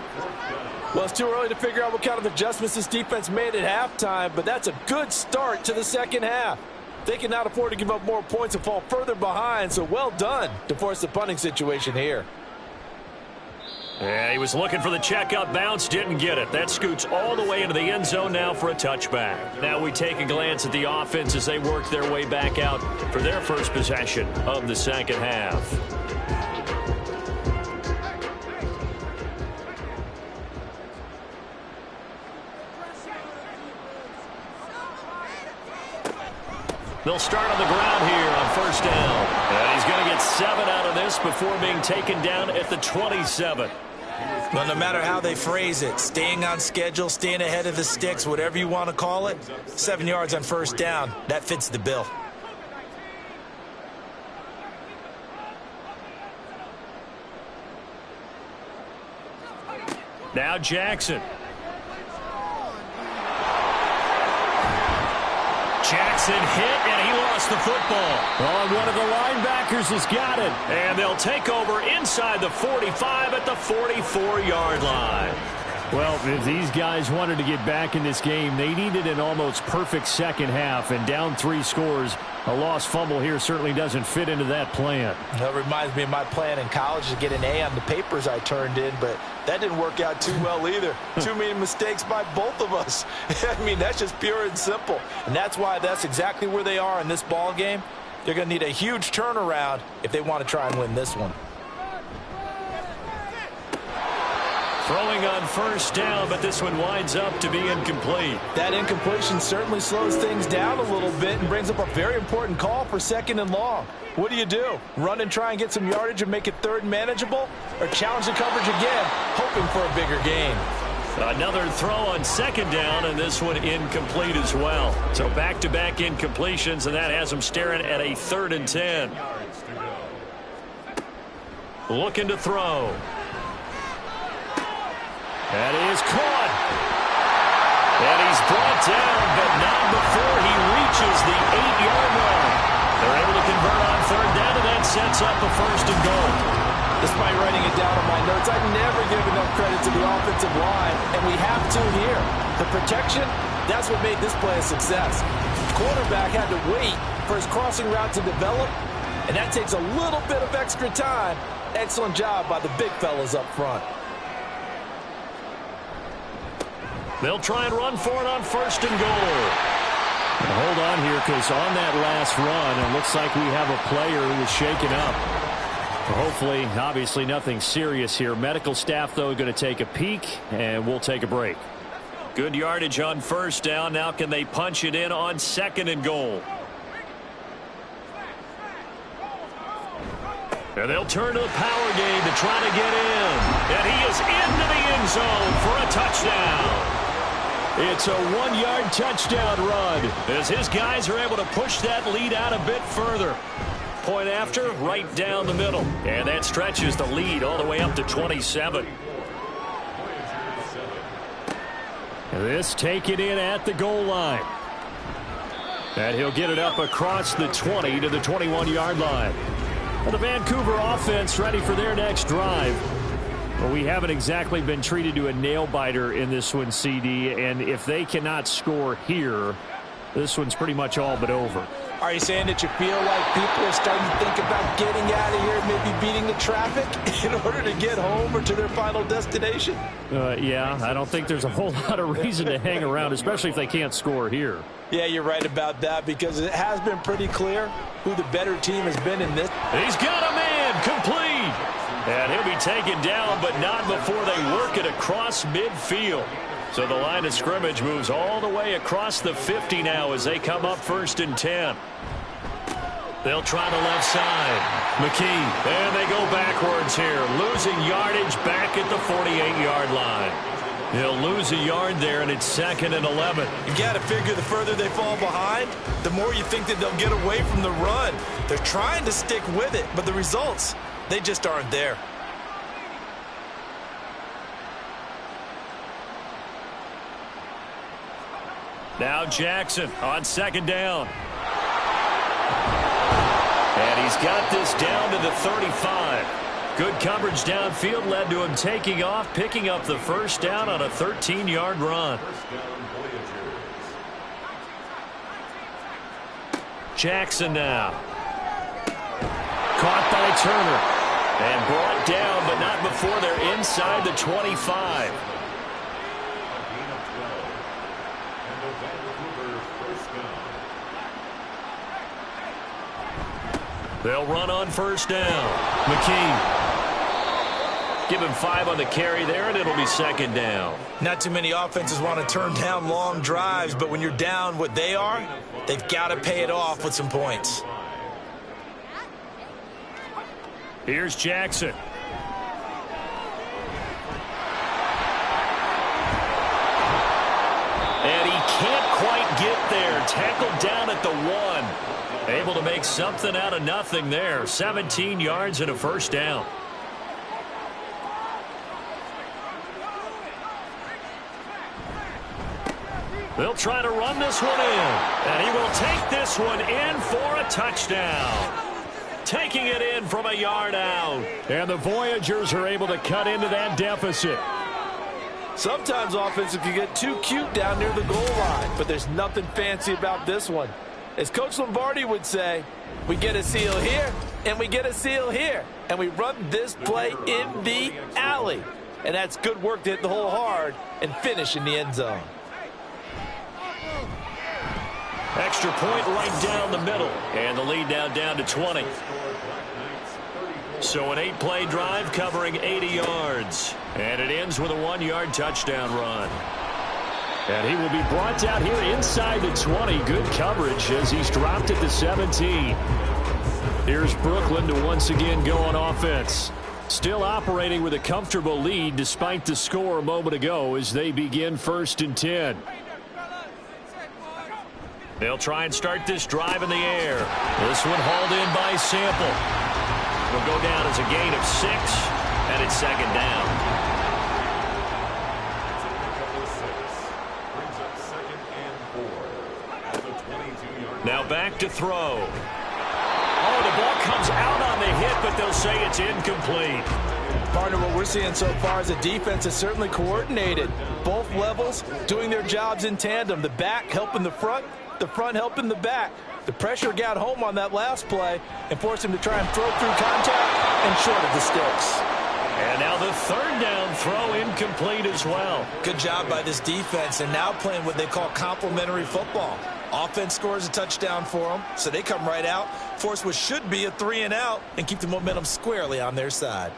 Well, it's too early to figure out what kind of adjustments this defense made at halftime, but that's a good start to the second half. They cannot afford to give up more points and fall further behind, so well done to force the punting situation here. Yeah, he was looking for the checkup bounce, didn't get it. That scoots all the way into the end zone now for a touchback. Now we take a glance at the offense as they work their way back out for their first possession of the second half. They'll start on the ground here on 1st down. And he's going to get 7 out of this before being taken down at the 27. Well, no matter how they phrase it, staying on schedule, staying ahead of the sticks, whatever you want to call it, 7 yards on 1st down, that fits the bill. Now Jackson. Jackson hit, and he lost the football. Oh, one of the linebackers has got it. And they'll take over inside the 45 at the 44-yard line. Well, if these guys wanted to get back in this game, they needed an almost perfect second half, and down 3 scores. A lost fumble here certainly doesn't fit into that plan. That reminds me of my plan in college to get an A on the papers I turned in, but that didn't work out too well either. Too many mistakes by both of us. I mean, that's just pure and simple. And that's why that's exactly where they are in this ball game. They're going to need a huge turnaround if they want to try and win this one. Throwing on 1st down, but this one winds up to be incomplete. That incompletion certainly slows things down a little bit and brings up a very important call for 2nd and long. What do? Run and try and get some yardage and make it 3rd and manageable? Or challenge the coverage again, hoping for a bigger gain? Another throw on 2nd down, and this one incomplete as well. So back-to-back incompletions, and that has them staring at a 3rd and 10. Looking to throw. That is caught. And he's brought down, but not before he reaches the 8-yard line. They're able to convert on 3rd down, and that sets up a 1st and goal. Despite writing it down on my notes, I never give enough credit to the offensive line, and we have to here. The protection, that's what made this play a success. The quarterback had to wait for his crossing route to develop, and that takes a little bit of extra time. Excellent job by the big fellas up front. They'll try and run for it on 1st and goal. Now hold on here, because on that last run, it looks like we have a player who was shaken up. Hopefully, obviously nothing serious here. Medical staff, though, going to take a peek, and we'll take a break. Good yardage on 1st down. Now can they punch it in on 2nd and goal? And they'll turn to the power game to try to get in. And he is into the end zone for a touchdown. It's a 1-yard touchdown run as his guys are able to push that lead out a bit further. Point after, right down the middle. And that stretches the lead all the way up to 27. And this taken in at the goal line. And he'll get it up across the 20 to the 21-yard line. Well, the Vancouver offense ready for their next drive. Well, we haven't exactly been treated to a nail-biter in this one, CD, and if they cannot score here, This one's pretty much all but over. Are you saying that you feel like people are starting to think about getting out of here, maybe beating the traffic in order to get home or to their final destination? Yeah, I don't think there's a whole lot of reason to hang around, especially if they can't score here. Yeah, you're right about that, because it has been pretty clear who the better team has been in this. He's got a man complete. And he'll be taken down, but not before they work it across midfield. So the line of scrimmage moves all the way across the 50 now as they come up 1st and 10. They'll try the left side. McKee, and they go backwards here, losing yardage back at the 48-yard line. He'll lose a yard there, and it's 2nd and 11. You got to figure the further they fall behind, the more you think that they'll get away from the run. They're trying to stick with it, but the results, they just aren't there. Now Jackson on 2nd down. And he's got this down to the 35. Good coverage downfield led to him taking off, picking up the 1st down on a 13-yard run. Jackson now. Caught by Turner. And brought down, but not before they're inside the 25. They'll run on 1st down. McKee. Give him 5 on the carry there, and it'll be 2nd down. Not too many offenses want to turn down long drives, but when you're down what they are, they've got to pay it off with some points. Here's Jackson. And he can't quite get there. Tackled down at the 1. Able to make something out of nothing there. 17 yards and a 1st down. They'll try to run this one in. And he will take this one in for a touchdown. Taking it in from a yard out. And the Voyagers are able to cut into that deficit. Sometimes offensive can get too cute down near the goal line, but there's nothing fancy about this one. As Coach Lombardi would say, we get a seal here, and we get a seal here, and we run this play in the alley. And that's good work to hit the hole hard and finish in the end zone. Extra point right down the middle, and the lead now down to 20. So an 8-play drive covering 80 yards, and it ends with a 1-yard touchdown run. And he will be brought down here inside the 20. Good coverage as he's dropped at the 17. Here's Brooklyn to once again go on offense. Still operating with a comfortable lead despite the score a moment ago as they begin 1st and 10. They'll try and start this drive in the air. This one hauled in by Sample. Will go down as a gain of 6, and it's 2nd down. Now back to throw. Oh, the ball comes out on the hit, but they'll say it's incomplete. Partner, what we're seeing so far is the defense is certainly coordinated. Both levels doing their jobs in tandem. The back helping the front helping the back. The pressure got home on that last play and forced him to try and throw through contact and short of the sticks. And now the 3rd down throw incomplete as well. Good job by this defense, and now playing what they call complementary football. Offense scores a touchdown for them, so they come right out, force what should be a 3-and-out, and keep the momentum squarely on their side.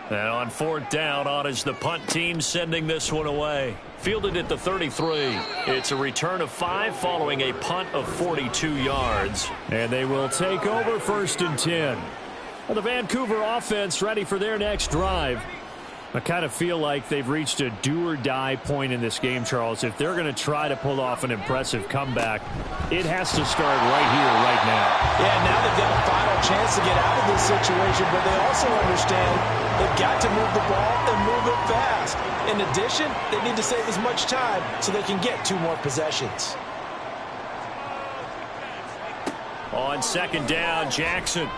And on 4th down, on is the punt team sending this one away. Fielded at the 33. It's a return of 5 following a punt of 42 yards. And they will take over 1st and 10. Well, the Vancouver offense ready for their next drive. I kind of feel like they've reached a do-or-die point in this game, Charles. If they're going to try to pull off an impressive comeback, it has to start right here, right now. Yeah, now they've got a final chance to get out of this situation, but they also understand they've got to move the ball and move it fast. In addition, they need to save as much time so they can get 2 more possessions. On 2nd down, Jackson.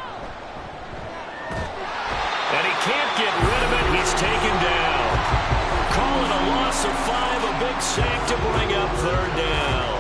And he can't get rid of it. He's taken down. Call it a loss of 5, a big sack to bring up 3rd down.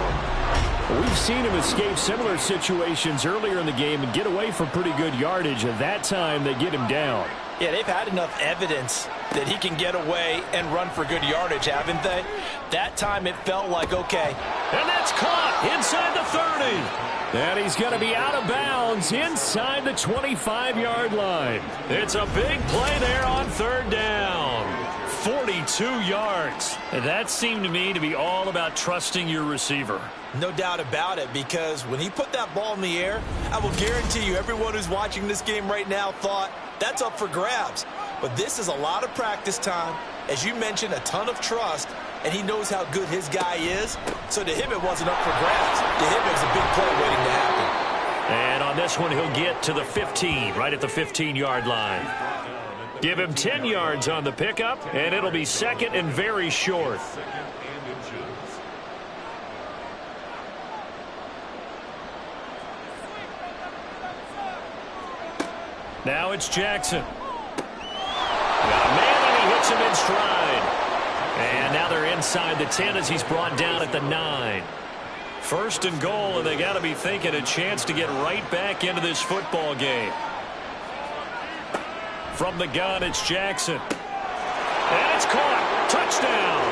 We've seen him escape similar situations earlier in the game and get away from pretty good yardage, and that time they get him down. Yeah, they've had enough evidence that he can get away and run for good yardage, haven't they? That time it felt like, okay. And that's caught inside the 30. And he's going to be out of bounds inside the 25-yard line. It's a big play there on third down. 42 yards. And that seemed to me to be all about trusting your receiver. No doubt about it, because when he put that ball in the air, I will guarantee you everyone who's watching this game right now thought that's up for grabs. But this is a lot of practice time. As you mentioned, a ton of trust, and he knows how good his guy is. So to him, it wasn't up for grabs. To him, it was a big play waiting to happen. And on this one, he'll get to the 15, right at the 15-yard line. Give him 10 yards on the pickup, and it'll be second and very short. Now it's Jackson. Got a man, and he hits him in stride. And now they're inside the 10 as he's brought down at the 9. First and goal, and they got to be thinking a chance to get right back into this football game. From the gun, it's Jackson. And it's caught. Touchdown.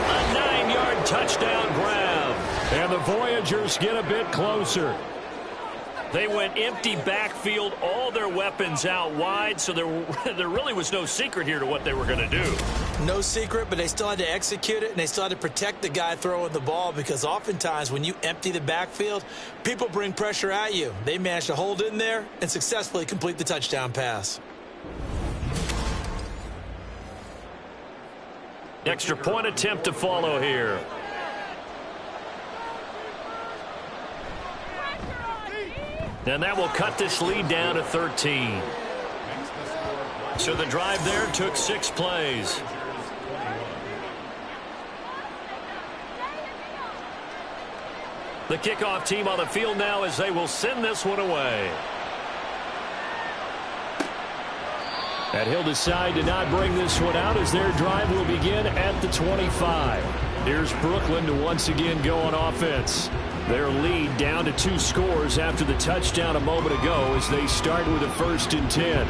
A 9-yard touchdown grab. And the Voyagers get a bit closer. They went empty backfield, all their weapons out wide, so there really was no secret here to what they were going to do. No secret, but they still had to execute it, and they still had to protect the guy throwing the ball, because oftentimes when you empty the backfield, people bring pressure at you. They managed to hold in there and successfully complete the touchdown pass. Extra point attempt to follow here. And that will cut this lead down to 13. So the drive there took 6 plays. The kickoff team on the field now as they will send this one away. And he'll decide to not bring this one out as their drive will begin at the 25. Here's Brooklyn to once again go on offense. Their lead down to 2 scores after the touchdown a moment ago as they start with a 1st and 10.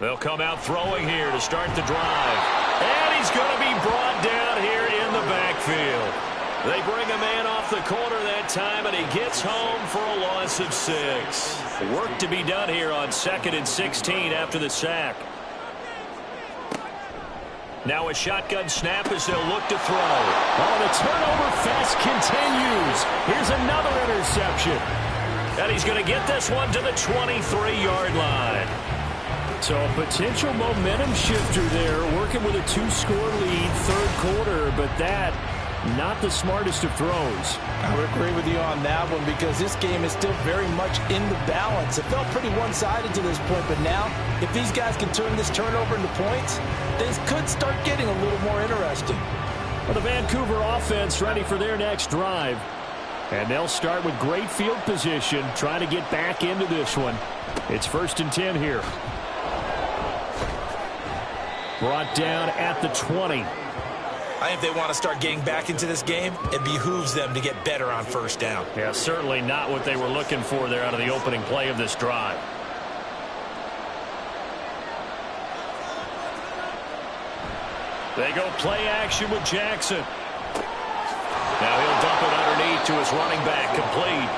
They'll come out throwing here to start the drive. And he's going to be brought down here in the backfield. They bring a man off the corner that time, and he gets home for a loss of 6. Work to be done here on 2nd and 16 after the sack. Now a shotgun snap as they'll look to throw. Oh, the turnover fest continues. Here's another interception. And he's going to get this one to the 23-yard line. So a potential momentum shifter there, working with a 2-score lead, 3rd quarter, but that not the smartest of throws. I would agree with you on that one, because this game is still very much in the balance. It felt pretty one-sided to this point, but now if these guys can turn this turnover into points, things could start getting a little more interesting. Well, the Vancouver offense ready for their next drive. And they'll start with great field position, trying to get back into this one. It's 1st and 10 here. Brought down at the 20. I think if they want to start getting back into this game, it behooves them to get better on 1st down. Yeah, certainly not what they were looking for there out of the opening play of this drive. They go play action with Jackson. Now he'll dump it underneath to his running back, complete.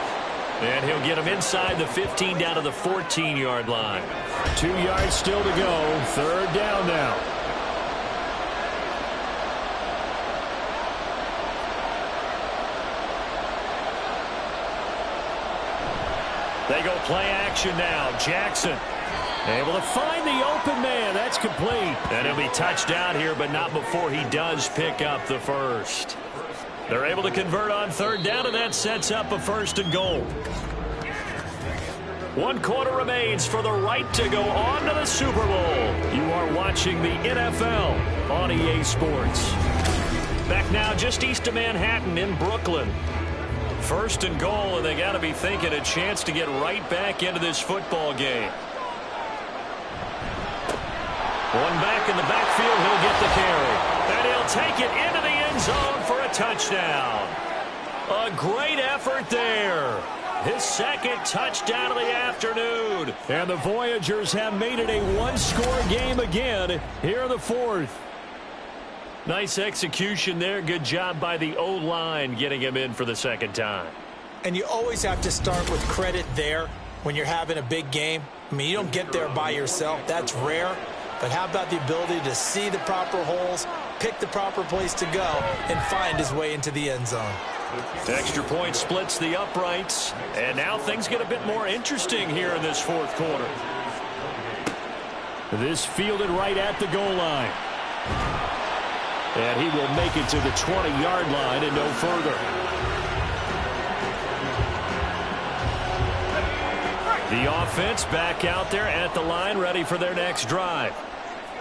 And he'll get him inside the 15 down to the 14-yard line. 2 yards still to go. 3rd down now. They go play action now. Jackson able to find the open man. That's complete. And he'll be touched down here, but not before he does pick up the 1st. They're able to convert on 3rd down, and that sets up a 1st and goal. 1 quarter remains for the right to go on to the Super Bowl. You are watching the NFL on EA Sports. Back now just east of Manhattan in Brooklyn. 1st and goal, and they got to be thinking a chance to get right back into this football game. One back in the backfield, he'll get the carry. And he'll take it into the end zone for a touchdown. A great effort there. His second touchdown of the afternoon. And the Voyagers have made it a one-score game again here in the fourth. Nice execution there. Good job by the O-line getting him in for the second time. And you always have to start with credit there when you're having a big game. I mean, you don't get there by yourself. That's rare. But how about the ability to see the proper holes, pick the proper place to go, and find his way into the end zone? Extra point splits the uprights. And now things get a bit more interesting here in this fourth quarter. This fielded right at the goal line. And he will make it to the 20-yard line and no further. The offense back out there at the line, ready for their next drive.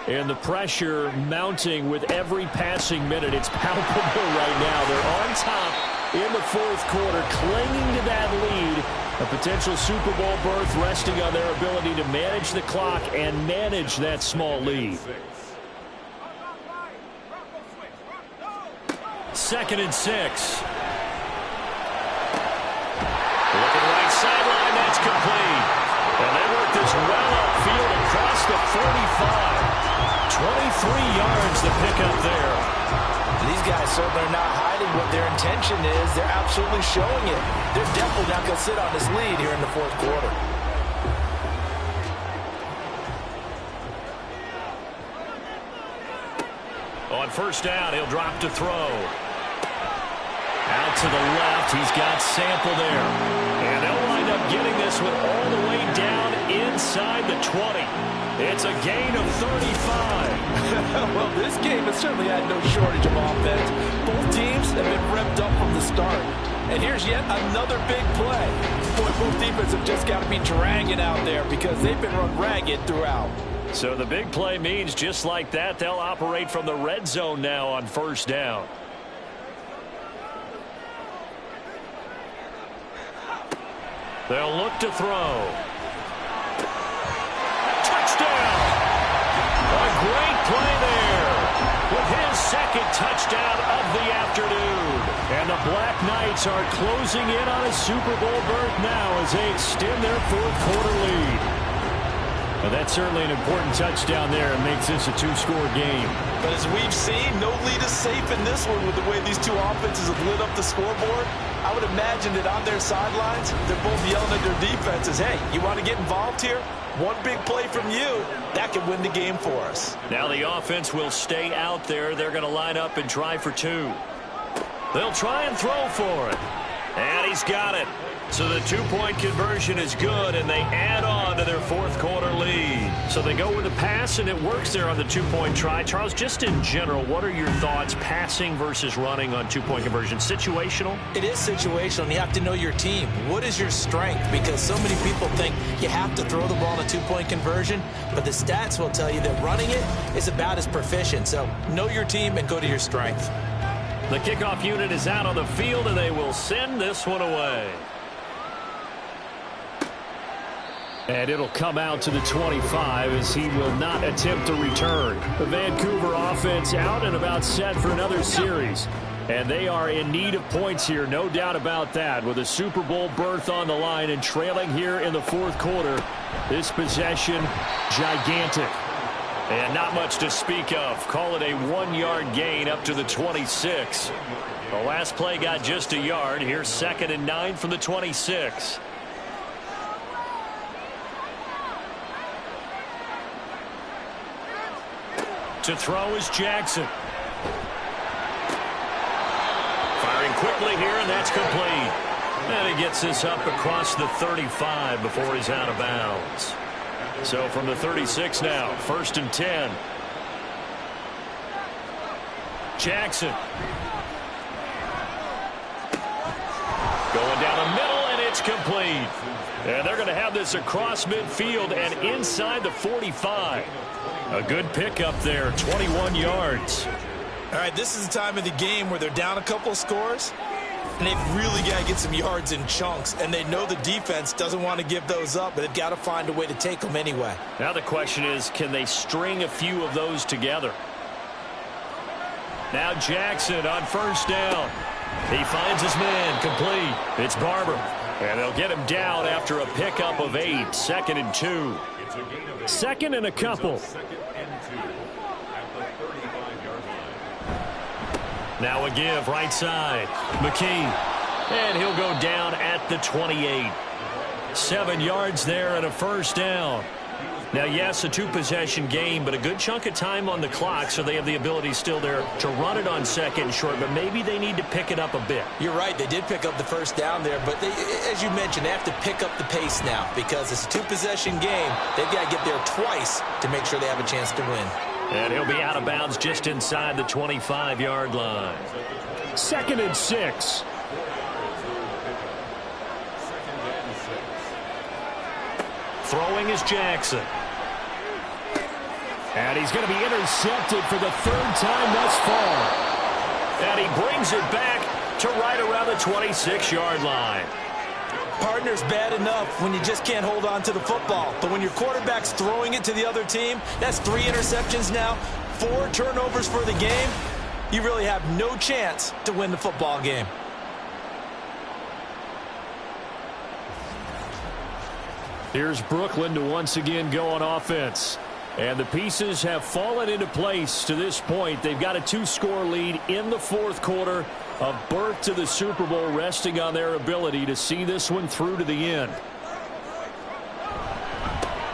And the pressure mounting with every passing minute. It's palpable right now. They're on top in the fourth quarter, clinging to that lead. A potential Super Bowl berth resting on their ability to manage the clock and manage that small lead. 2nd and 6. Looking right sideline, that's complete. And they work this well upfield across the 45. 23 yards to pick up there. These guys certainly are not hiding what their intention is. They're absolutely showing it. They're definitely not going to sit on this lead here in the fourth quarter. On first down, he'll drop to throw. Out to the left, he's got Sample there. And they'll wind up getting this one all the way down inside the 20. It's a gain of 35. Well, this game has certainly had no shortage of offense. Both teams have been revved up from the start. And here's yet another big play. Boy, both defenses have just got to be dragging out there because they've been run ragged throughout. So the big play means just like that, they'll operate from the red zone now on first down. They'll look to throw. Touchdown! A great play there with his second touchdown of the afternoon. And the Black Knights are closing in on a Super Bowl berth now as they extend their fourth quarter lead. Well, that's certainly an important touchdown there and makes this a two-score game. But as we've seen, no lead is safe in this one with the way these two offenses have lit up the scoreboard. I would imagine that on their sidelines, they're both yelling at their defenses, hey, you want to get involved here? One big play from you, that could win the game for us. Now the offense will stay out there. They're going to line up and try for two. They'll try and throw for it. And he's got it. So the two-point conversion is good, and they add on to their fourth quarter lead. So they go with a pass, and it works there on the two-point try. Charles, just in general, what are your thoughts, passing versus running on two-point conversion? Situational? It is situational, and you have to know your team. What is your strength? Because so many people think you have to throw the ball in a two-point conversion, but the stats will tell you that running it is about as proficient. So know your team and go to your strength. The kickoff unit is out on the field, and they will send this one away. And it'll come out to the 25 as he will not attempt to return. The Vancouver offense out and about set for another series. And they are in need of points here, no doubt about that. With a Super Bowl berth on the line and trailing here in the fourth quarter, this possession, gigantic. And not much to speak of. Call it a 1-yard gain up to the 26. The last play got just a yard. Here's 2nd and 9 from the 26. To throw is Jackson. Firing quickly here, and that's complete. And he gets this up across the 35 before he's out of bounds. So from the 36 now, 1st and 10. Jackson. Going down the middle, and it's complete. And they're going to have this across midfield and inside the 45. A good pickup there, 21 yards. All right, this is the time of the game where they're down a couple of scores. And they've really got to get some yards in chunks, and they know the defense doesn't want to give those up, but they've got to find a way to take them anyway. Now the question is, can they string a few of those together? Now Jackson on first down. He finds his man, complete. It's Barber. And they'll get him down after a pickup of 8, 2nd and 2. 2nd and a couple. Now a give, right side. McKee. And he'll go down at the 28. 7 yards there and a first down. Now, yes, a 2-possession game, but a good chunk of time on the clock, so they have the ability still there to run it on 2nd and short, but maybe they need to pick it up a bit. You're right. They did pick up the first down there, but as you mentioned, they have to pick up the pace now because it's a 2-possession game. They've got to get there twice to make sure they have a chance to win. And he'll be out of bounds just inside the 25-yard line. 2nd and 6. Throwing is Jackson. And he's going to be intercepted for the 3rd time thus far. And he brings it back to right around the 26-yard line. Partner's bad enough when you just can't hold on to the football. But when your quarterback's throwing it to the other team, that's 3 interceptions now, 4 turnovers for the game. You really have no chance to win the football game. Here's Brooklyn to once again go on offense. And the pieces have fallen into place to this point. They've got a 2-score lead in the 4th quarter. A berth to the Super Bowl resting on their ability to see this one through to the end.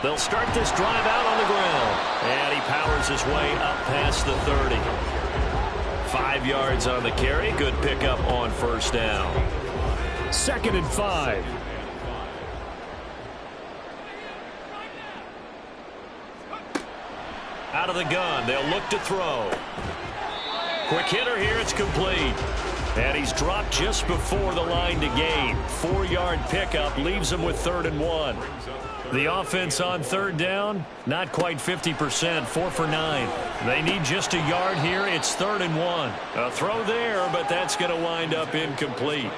They'll start this drive out on the ground. And he powers his way up past the 30. 5 yards on the carry. Good pickup on first down. 2nd and 5. Out of the gun, they'll look to throw. Quick hitter here, it's complete. And he's dropped just before the line to gain. 4-yard pickup leaves him with 3rd and 1. The offense on 3rd down, not quite 50%, 4 for 9. They need just a yard here. It's 3rd and 1. A throw there, but that's going to wind up incomplete.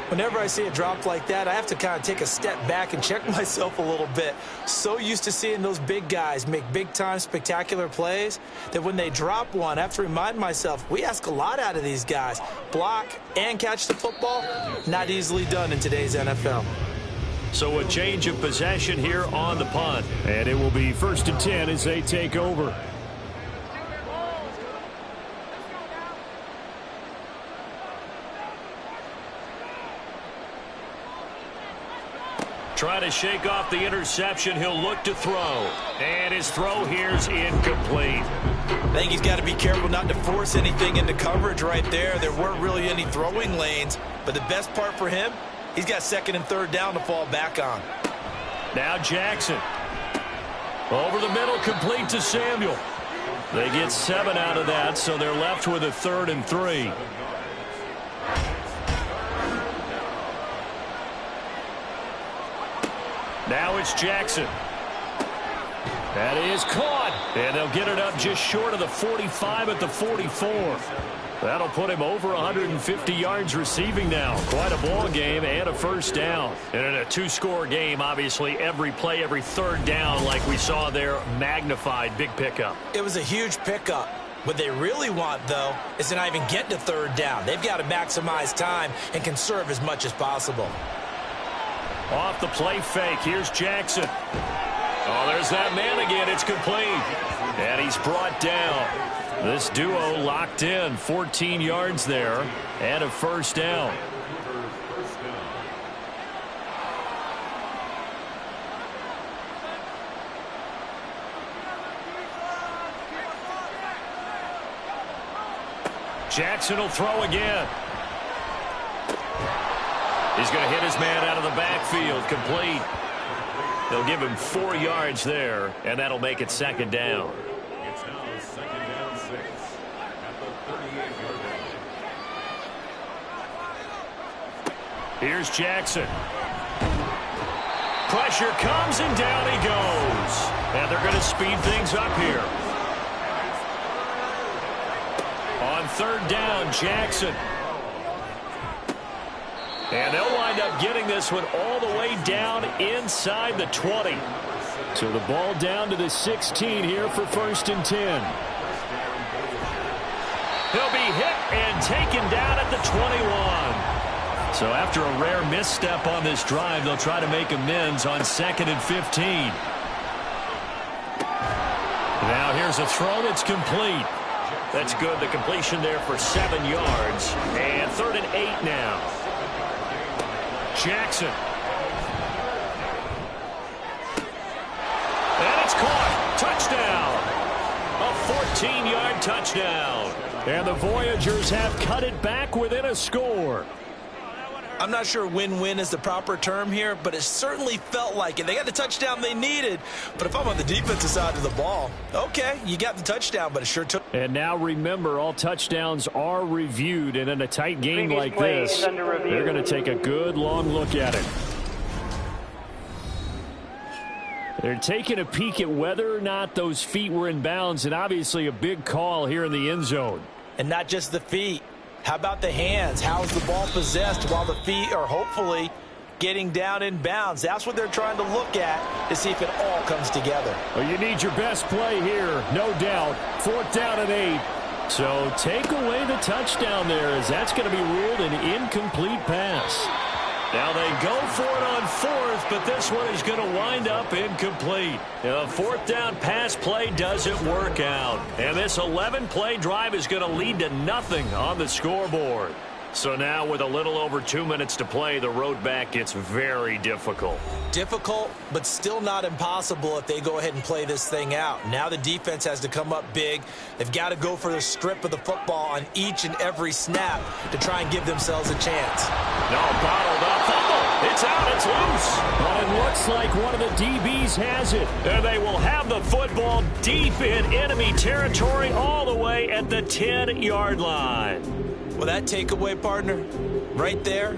Whenever I see a drop like that, I have to kind of take a step back and check myself a little bit. So used to seeing those big guys make big-time spectacular plays that when they drop one, I have to remind myself, we ask a lot out of these guys. Block and catch the football, not easily done in today's NFL. So a change of possession here on the punt. And it will be 1st and 10 as they take over. Try to shake off the interception. He'll look to throw. And his throw here's incomplete. I think he's got to be careful not to force anything into coverage right there. There weren't really any throwing lanes. But the best part for him, he's got 2nd and 3rd down to fall back on. Now Jackson. Over the middle, complete to Samuel. They get 7 out of that, so they're left with a 3rd and 3. Now it's Jackson. That is caught. And they'll get it up just short of the 45 at the 44. That'll put him over 150 yards receiving now. Quite a ball game and a first down. And in a 2-score game, obviously, every play, every 3rd down, like we saw there, magnified. Big pickup. It was a huge pickup. What they really want, though, is to not even get to 3rd down. They've got to maximize time and conserve as much as possible. Off the play fake. Here's Jackson. Oh, there's that man again. It's complete. And he's brought down. This duo locked in. 14 yards there and a first down. Jackson will throw again. He's going to hit his man out of the backfield. Complete. They'll give him 4 yards there, and that'll make it 2nd down. It's now 2nd down 6 at the 38-yard line. Here's Jackson. Pressure comes, and down he goes. And they're going to speed things up here. On 3rd down, Jackson. And they'll wind up getting this one all the way down inside the 20. So the ball down to the 16 here for 1st and 10. He'll be hit and taken down at the 21. So after a rare misstep on this drive, they'll try to make amends on 2nd and 15. Now here's a throw that's complete. That's good. The completion there for 7 yards. And 3rd and 8 now. Jackson. And it's caught. Touchdown. A 14-yard touchdown. And the Voyagers have cut it back within a score. I'm not sure win-win is the proper term here, but it certainly felt like it. They got the touchdown they needed, but if I'm on the defensive side of the ball, okay, you got the touchdown, but it sure took. And now remember, all touchdowns are reviewed, and in a tight game like this, they're going to take a good long look at it. They're taking a peek at whether or not those feet were in bounds, and obviously a big call here in the end zone. And not just the feet. How about the hands? How's the ball possessed while the feet are hopefully getting down in bounds? That's what they're trying to look at to see if it all comes together. Well, you need your best play here, no doubt. 4th down and 8. So take away the touchdown there, as that's going to be ruled an incomplete pass. Now they go for it on 4th, but this one is going to wind up incomplete. A 4th down pass play doesn't work out. And this 11-play drive is going to lead to nothing on the scoreboard. So now with a little over 2 minutes to play, the road back gets very difficult. Difficult, but still not impossible if they go ahead and play this thing out. Now the defense has to come up big. They've got to go for the strip of the football on each and every snap to try and give themselves a chance. No, bottled up. Fumble. It's out. It's loose. Well, it looks like one of the DBs has it. And they will have the football deep in enemy territory all the way at the 10-yard line. Well, that takeaway, partner, right there,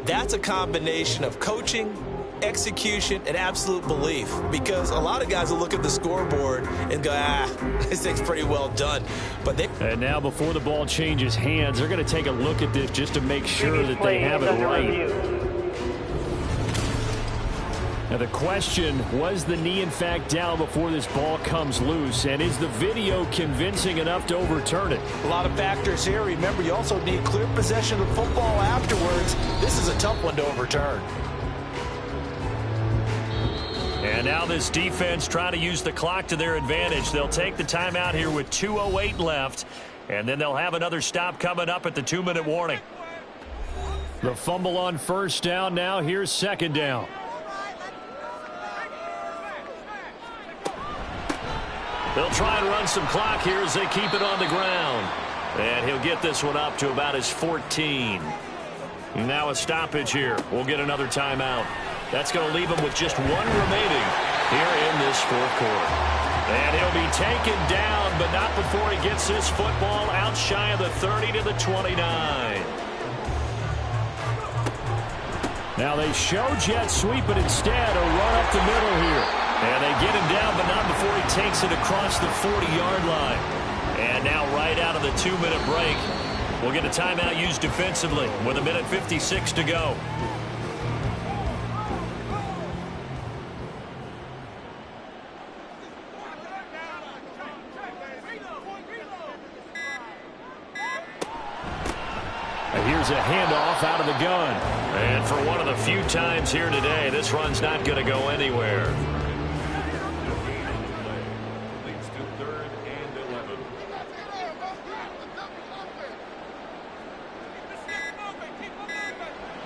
that's a combination of coaching, execution, and absolute belief. Because a lot of guys will look at the scoreboard and go, this thing's pretty well done. But they. And now before the ball changes hands, they're going to take a look at this just to make sure that they have it right. Now the question, was the knee in fact down before this ball comes loose? And is the video convincing enough to overturn it? A lot of factors here. Remember, you also need clear possession of the football afterwards. This is a tough one to overturn. And now this defense trying to use the clock to their advantage. They'll take the timeout here with 2:08 left. And then they'll have another stop coming up at the 2-minute warning. The fumble on 1st down. Now here's 2nd down. They'll try and run some clock here as they keep it on the ground. And he'll get this one up to about his 14. Now a stoppage here. We'll get another timeout. That's going to leave him with just 1 remaining here in this 4th quarter. And he'll be taken down, but not before he gets this football out shy of the 30 to the 29. Now they show jet sweep, but instead a run up the middle here. And they get him down, but not before he takes it across the 40-yard line. And now right out of the 2-minute break, we'll get a timeout used defensively with 1:56 to go. And here's a handoff out of the gun. And for one of the few times here today, this run's not going to go anywhere.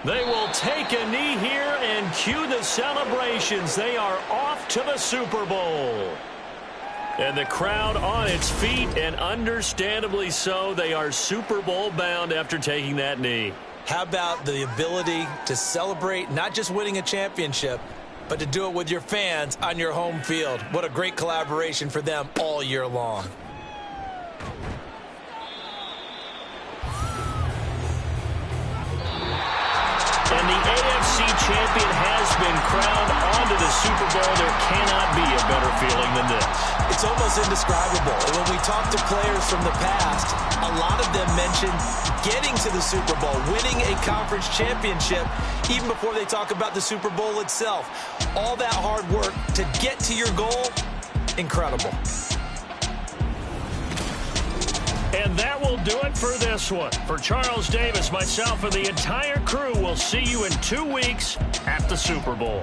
They will take a knee here and cue the celebrations. They are off to the Super Bowl. And the crowd on its feet, and understandably so. They are Super Bowl bound after taking that knee. How about the ability to celebrate not just winning a championship, but to do it with your fans on your home field? What a great collaboration for them all year long. And the AFC champion has been crowned onto the Super Bowl. There cannot be a better feeling than this. It's It's almost indescribable. And when we talk to players from the past, a lot of them mention getting to the Super Bowl, winning a conference championship, even before they talk about the Super Bowl itself. All that hard work to get to your goal, incredible. And that will do it for this one. For Charles Davis, myself, and the entire crew, we'll see you in 2 weeks at the Super Bowl.